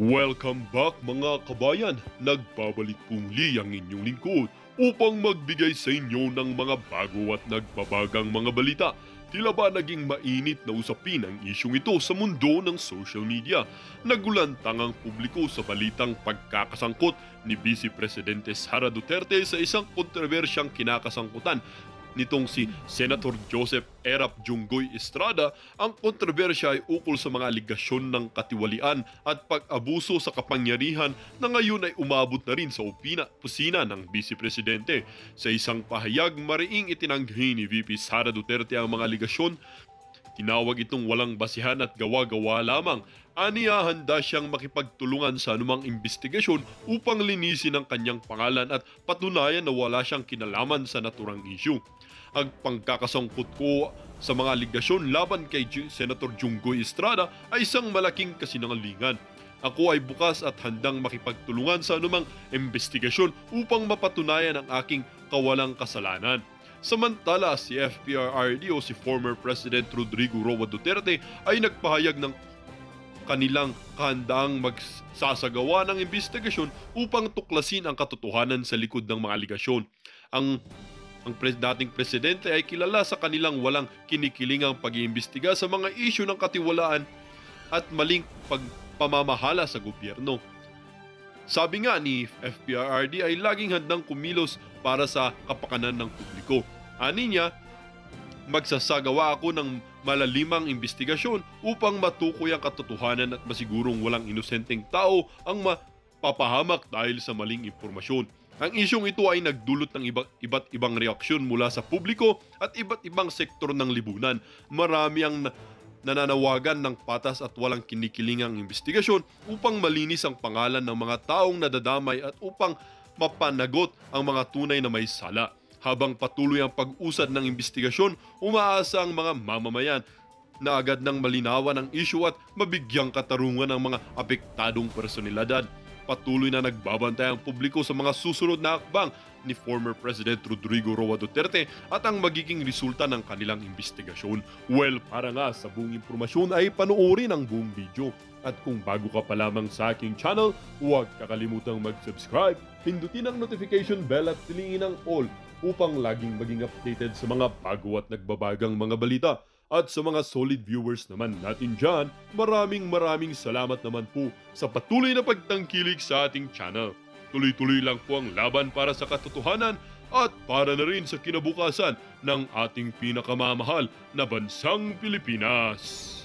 Welcome back mga kabayan! Nagbabalik muli ang inyong lingkod upang magbigay sa inyo ng mga bago at nagbabagang mga balita. Tila ba naging mainit na usapin ang isyong ito sa mundo ng social media? Nagulantang ang publiko sa balitang pagkakasangkot ni Vice Presidente Sara Duterte sa isang kontrobersyang kinakasangkutan nitong si Senator Joseph Erap Junggoy Estrada. Ang kontrobersya ay ukol sa mga aligasyon ng katiwalian at pag-abuso sa kapangyarihan na ngayon ay umabot na rin sa pusina ng Vice Presidente. Sa isang pahayag, mariing itinanggi ni VP Sara Duterte ang mga aligasyon. Tinawag itong walang basihan at gawa-gawa lamang. Aniya, handa siyang makipagtulungan sa anumang investigasyon upang linisin ang kanyang pangalan at patunayan na wala siyang kinalaman sa naturang issue. Ang pangkakasangkot ko sa mga aligasyon laban kay Senator Junggoy Estrada ay isang malaking kasinungalingan. Ako ay bukas at handang makipagtulungan sa anumang investigasyon upang mapatunayan ang aking kawalang kasalanan. Samantala, si FPRRD o si former President Rodrigo Roa Duterte ay nagpahayag ng kanilang kahandaang magsasagawa ng investigasyon upang tuklasin ang katotohanan sa likod ng mga aligasyon. Ang dating presidente ay kilala sa kanilang walang kinikilingang pag-iimbestiga sa mga isyu ng katiwalaan at maling pagpamamahala sa gobyerno. Sabi nga ni FPRRD ay laging handang kumilos para sa kapakanan ng publiko. Ani niya, magsasagawa ako ng malalimang investigasyon upang matukoy ang katotohanan at masigurong walang inosenteng tao ang mapapahamak dahil sa maling impormasyon. Ang isyong ito ay nagdulot ng iba't ibang reaksyon mula sa publiko at iba't ibang sektor ng lipunan. Marami ang nananawagan ng patas at walang kinikilingang investigasyon upang malinis ang pangalan ng mga taong nadadamay at upang mapanagot ang mga tunay na may sala. Habang patuloy ang pag-usad ng investigasyon, umaasa ang mga mamamayan na agad nang malinawan ang issue at mabigyang katarungan ang mga apektadong personalidad. Patuloy na nagbabantay ang publiko sa mga susunod na hakbang ni former President Rodrigo Roa Duterte at ang magiging resulta ng kanilang investigasyon. Well, para nga sa buong impormasyon ay panoorin ang buong video. At kung bago ka pa lamang sa aking channel, huwag kakalimutang mag-subscribe, pindutin ang notification bell at piliin ang all upang laging maging updated sa mga bago at nagbabagang mga balita. At sa mga solid viewers naman natin dyan, maraming salamat naman po sa patuloy na pagtangkilik sa ating channel. Tuloy-tuloy lang po ang laban para sa katotohanan at para na rin sa kinabukasan ng ating pinakamamahal na bansang Pilipinas.